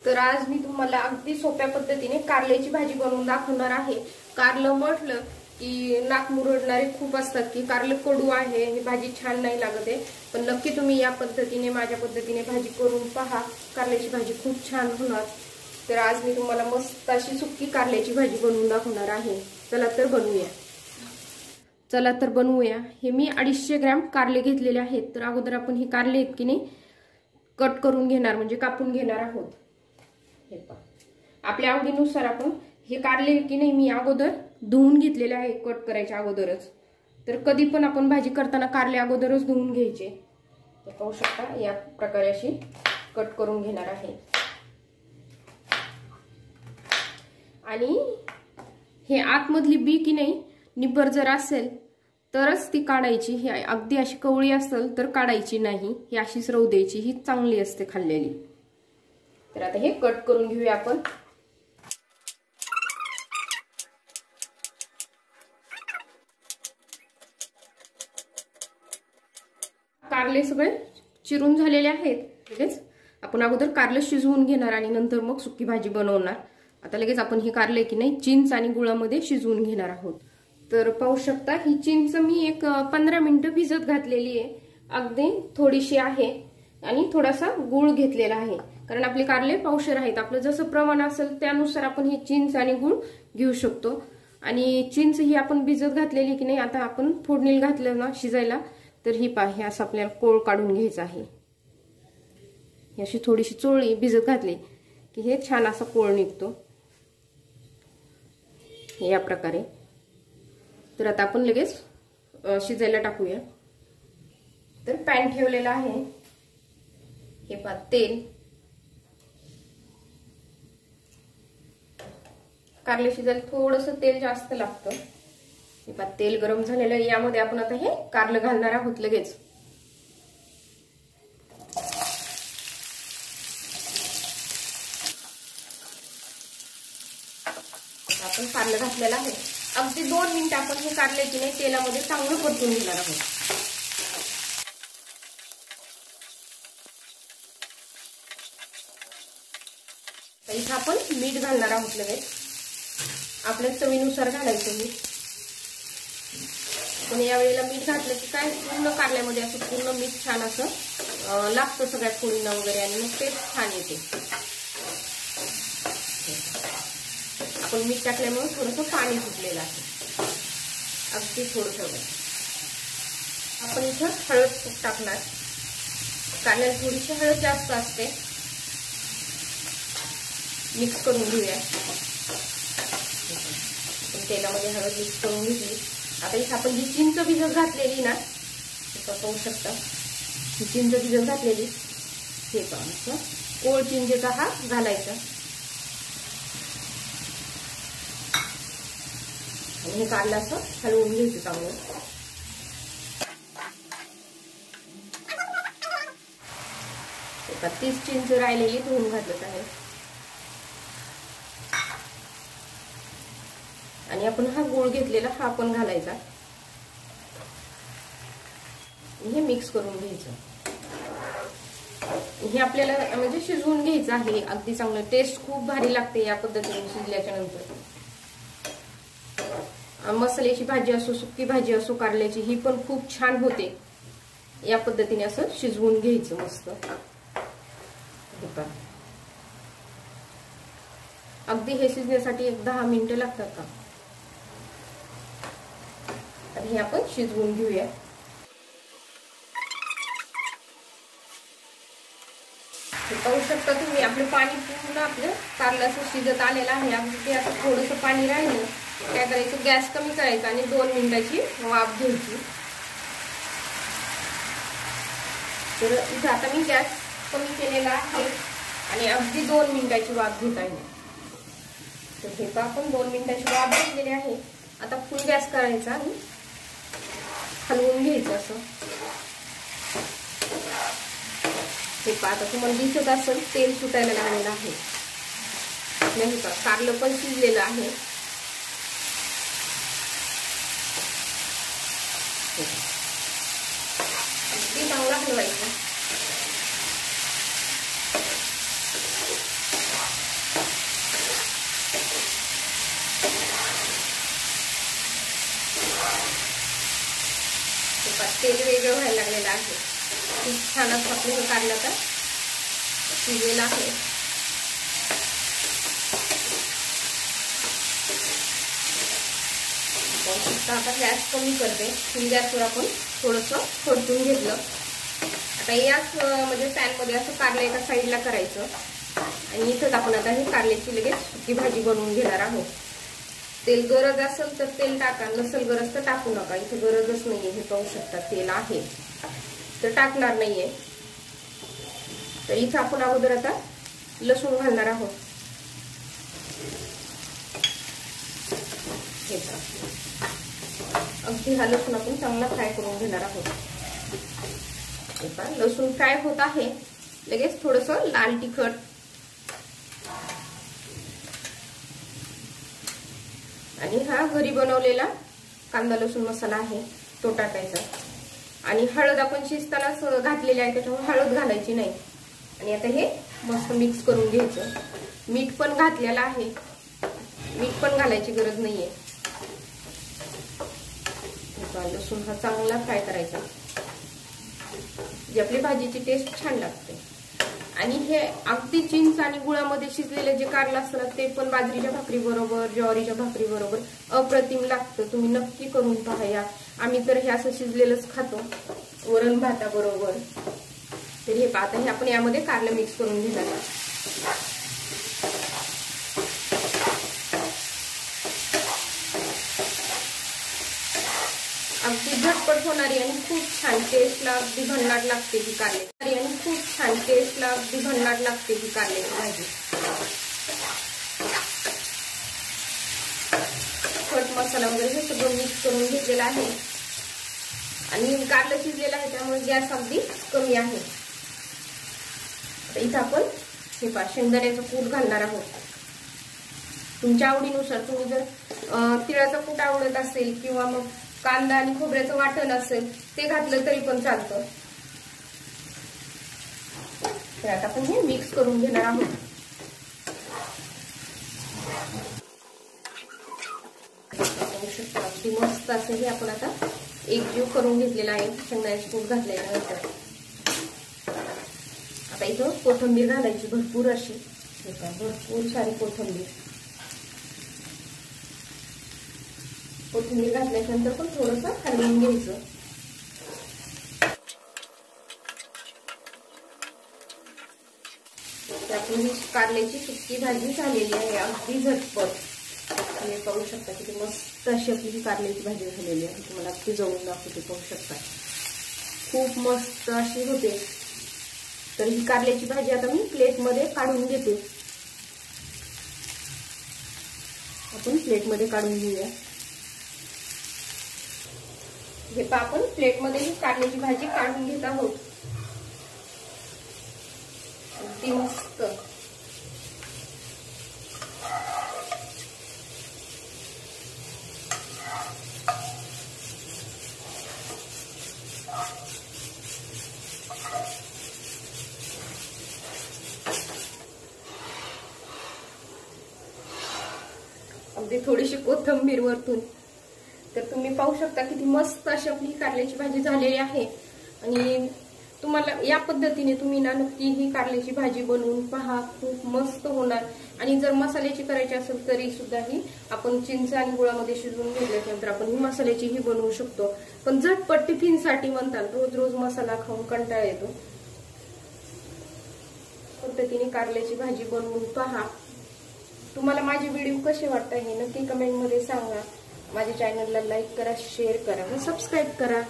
तर आज मी तुम्हाला अगदी सोप्या पद्धतीने कारल्याची भाजी बनवून दाखवणार आहे। कारलं म्हटलं की नाक मुरडणारे खूप असतात की कारलं कडू आहे, ही भाजी छान नाही लागत आहे, पण नक्की तुम्ही या पद्धतीने माझ्या पद्धतीने भाजी करून पहा, कारल्याची भाजी खूप छान होणार। तर आज मी तुम्हाला मस्त अशी सुक्की कारल्याची भाजी बनवून दाखवणार आहे। चला तर बनवूया। हे मी 250 ग्रॅम कारले घेतलेले आहेत। तर अगोदर आपण ही कारले आहेत की नाही कट करून घेणार, म्हणजे कापून घेणार आहोत। हे पहा, आपल्या आवडीनुसार आपण हे कारले की नाही मी अगोदर धुवून घेतलेले आहे कट करायच्या अगोदरच। तर कधी पण आपण भाजी करताना कारले अगोदरच धुवून घ्यायचे। तर पाहू शकता या प्रकारे अशी कट करून घेणार आहे। आणि हे आतमधली बी की नाही निब्बर जर असेल तरच ती काढायची, ही अगदी अशी कवळी असेल तर काढायची नाही, ही अशीच राहू द्यायची, ही चांगली असते खाल्लेली। तर आता हे कट करून घेऊया आपण। कारले सगळे चिरून झालेले आहेत। लगेच आपण अगोदर कारले शिजवून घेणार आणि नंतर मग सुकी भाजी बनवणार। आता लगेच आपण ही कारले की नाही चिंच आणि गुळामध्ये शिजवून घेणार आहोत। तर पाहू शकता ही चिंच मी एक 15 मिनिटं भिजत घातलेली आहे, अगदी थोडीशी आहे, आणि थोडासा गुळ घेतलेला आहे, कारण आपले कारले पावशेर आहेत। आपलं जसं प्रमाण असेल त्यानुसार आपण ही चिंच आणि गुळ घेऊ शकतो। आणि चिंच ही आपण भिजत घातलेली की नाही, आता आपण फोडणीला घातलं ना शिजायला, तर ही पाही असं आपल्याला कोळ काढून घ्यायचं आहे। ही अशी थोडीशी चोळी भिजत घातली की हे छान असा कोळ निघतो या प्रकारे। तर आता आपण लगेच शिजायला टाकूया। तर पॅन ठेवलेला आहे, हे पहा तेल, कारले शिजायला थोडंसं तेल जास्त लागतं। हे पहा तेल गरम झालेलं आहे, यामध्ये आपण आता हे कारलं घालणार आहोत लगेच। आपण कारलं घातलेलं आहे, अगदी 2 मिनिटं आपण हे कारले की नाही तेलामध्ये चांगलं परतून घेणार आहोत। इथं आपण मीठ घालणार आहोत लगेच, आपल्या चवीनुसार घालायचं मीठ। पण यावेळेला मीठ घातलं की काय पूर्ण कारल्यामध्ये असं पूर्ण मीठ छान असं लागतं सगळ्या फोडींना वगैरे, आणि मग टेस्ट छान येते। आपण मीठ टाकल्यामुळे थोडंसं पाणी सुटलेलं आहे, अगदी थोडंसं। आपण इथं हळद टाकणार, कारल्याला थोडीशी हळद जास्त असते। मिक्स करून घेऊया, आपण तेलामध्ये हळद मिक्स करून घेतली। आता इथं आपण जी चिंच भिजत घातलेली ना, पाहू शकता ही चिंच भिजत घातलेली, हे पहा कोळ चिंचेचा हा घालायचा, आणि हे कारलं असं हलवून घ्यायचं चांगलं। तीच चिंच राहिलेली धुवून घातलं आहे, आणि आपण हा गूळ घेतलेला हा पण घालायचा, हे मिक्स करून घ्यायचं। हे आपल्याला म्हणजे शिजवून घ्यायचं आहे अगदी चांगलं, टेस्ट खूप भारी लागते या पद्धतीने शिजल्याच्या नंतर। मसाल्याची भाजी असो सुकी भाजी असो कारल्याची, ही पण खूप छान होते। या पद्धतीने असं शिजवून घ्यायचं मस्त। अगदी हे शिजण्यासाठी 10 मिनिटं लागतात का। हे आपण शिजवून घेऊया। पाहू शकता तुम्ही आपलं पाणी पूर्ण आपलं कारलं असं शिजत आलेलं आहे। अगदी असं थोडंसं पाणी राहिलं काय करायचं, गॅस कमी करायचा आणि 2 मिनिटाची वाफ घ्यायची। तर इथं आता मी गॅस कमी केलेला आहे आणि अगदी 2 मिनिटाची वाफ घेत आहे। तर हे पहा आपण 2 मिनिटाची वाफ घेतलेली आहे। आता फुल गॅस करायचा आणि हलवून घ्यायचं असं। हे पहा आता तुम्हाला दिसत असेल तेल सुटायला लागलेलं आहे, नाही का कारलं पण शिजलेलं आहे। चांगला हलवायचा। तेल वेगळं व्हायला लागलेलं आहे. खूप छान असं आपलं हे कारलं तर शिजलेलं आहे. आता गॅस कमी करते. फुल गॅसवर आपण थोडंसं परतून घेतलं. आता याच म्हणजे पॅनमध्ये असं कारलं एका साईडला करायचं आणि इथंच आपण आता हे कारल्याची लगेच सुकी भाजी बनवून घेणार आहोत. तेल गरज असेल तर तेल टाका, नसेल गरज तर टाकू नका. इथे गरजच नाहीये, हे पाहू शकता तेल आहे तर टाकणार नाहीये. तर इथं आपण अगोदर आता लसूण घालणार आहोत. अगदी हा लसूण आपण चांगला फ्राय करून घेणार आहोत. लसूण फ्राय होत आहे. लगेच थोडस लाल तिखट, आणि हा घरी बनवलेला कांदा लसूण मसाला आहे तो टाकायचा. आणि हळद आपण शिजतानाच घातलेली आहे त्याच्यामुळे हळद घालायची नाही. आणि आता हे मस्त मिक्स करून घ्यायचं. मीठ पण घातलेलं आहे, मीठ पण घालायची गरज नाहीये. लसूण हा चांगला फ्राय करायचा, जी आपली भाजीची टेस्ट छान लागते. आणि हे अगदी चिंच आणि गुळामध्ये शिजलेले जे कारलं असतं ना, ते पण बाजरीच्या भाकरी बरोबर, ज्वारीच्या भाकरी बरोबर अप्रतिम लागतं. तुम्ही नक्की करून पहा या. आम्ही तर हे असं शिजलेलंच खातो वरण भाताबरोबर. तर हे पाहता, हे आपण यामध्ये कारलं मिक्स करून घेणार. अगदी झटपट होणारी आणि खूप छान टेस्टला अगदी भन्नाट लागते ही कारल्याची. आणि खूप छान टेस्टला अगदी भन्नाट लागते ही कारल्याची भाजी. खट मसाला वगैरे हे सगळं मिक्स करून घेतलेलं आहे. आणि कारलं शिजलेलं आहे त्यामुळे गॅस अगदी कमी आहे. इथं आपण हे पहा शेंगदाण्याचं कूट घालणार आहोत. तुमच्या आवडीनुसार, तुम्ही जर तिळाचं कूट आवडत असेल किंवा मग कांदा आणि खोबऱ्याचं वाटण असेल ते घातलं तरी पण चालतं. तर आता आपण हे मिक्स करून घेणार आहोत. अगदी मस्त असं हे आपण आता एकजीव करून घेतलेला आहे शेंगदाण्याचं कूट घातल्यानंतर. आता इथं कोथिंबीर घालायची भरपूर अशी, भरपूर सारी कोथिंबीर. कोथिंबीर घातल्यानंतर पण थोडंसं हलवून घ्यायचं. आपली कारल्याची सुकी भाजी झालेली आहे अगदी झटपट. तुम्ही पाहू शकता किती मस्त अशी आपली ही कारल्याची भाजी झालेली आहे. तुम्हाला अगदी जवळून दाखवते, पाहू शकता खूप मस्त अशी होते. तर ही कारल्याची भाजी आता मी प्लेटमध्ये काढून घेते. आपण प्लेटमध्ये काढून घेऊया. हे पहा, आपण प्लेटमध्ये ही कारल्याची भाजी काढून घेत आहोत. अगदी मस्त. अगदी थोडीशी कोथिंबीर वरतून. तर तुम्ही पाहू शकता किती मस्त अशी आपली कारल्याची भाजी झालेली आहे. आणि तुम्हाला या पद्धतीने तुम्ही ना नक्की ही कारल्याची भाजी बनवून पहा, खूप मस्त होणार. आणि जर मसाल्याची करायची असेल तरी सुद्धा ही आपण चिंच आणि गुळामध्ये शिजवून घेतल्यानंतर आपण ही मसाल्याचीही बनवू शकतो. पण झटपट टिफिनसाठी म्हणतात, रोज रोज मसाला खाऊन कंटाळा येतो. पद्धतीने कारल्याची भाजी बनवून पहा. तुम्हाला माझे व्हिडिओ कसे वाटतात हे नक्की कमेंटमध्ये सांगा. माझ्या चॅनलला लाईक करा, शेअर करा व सबस्क्राईब करा.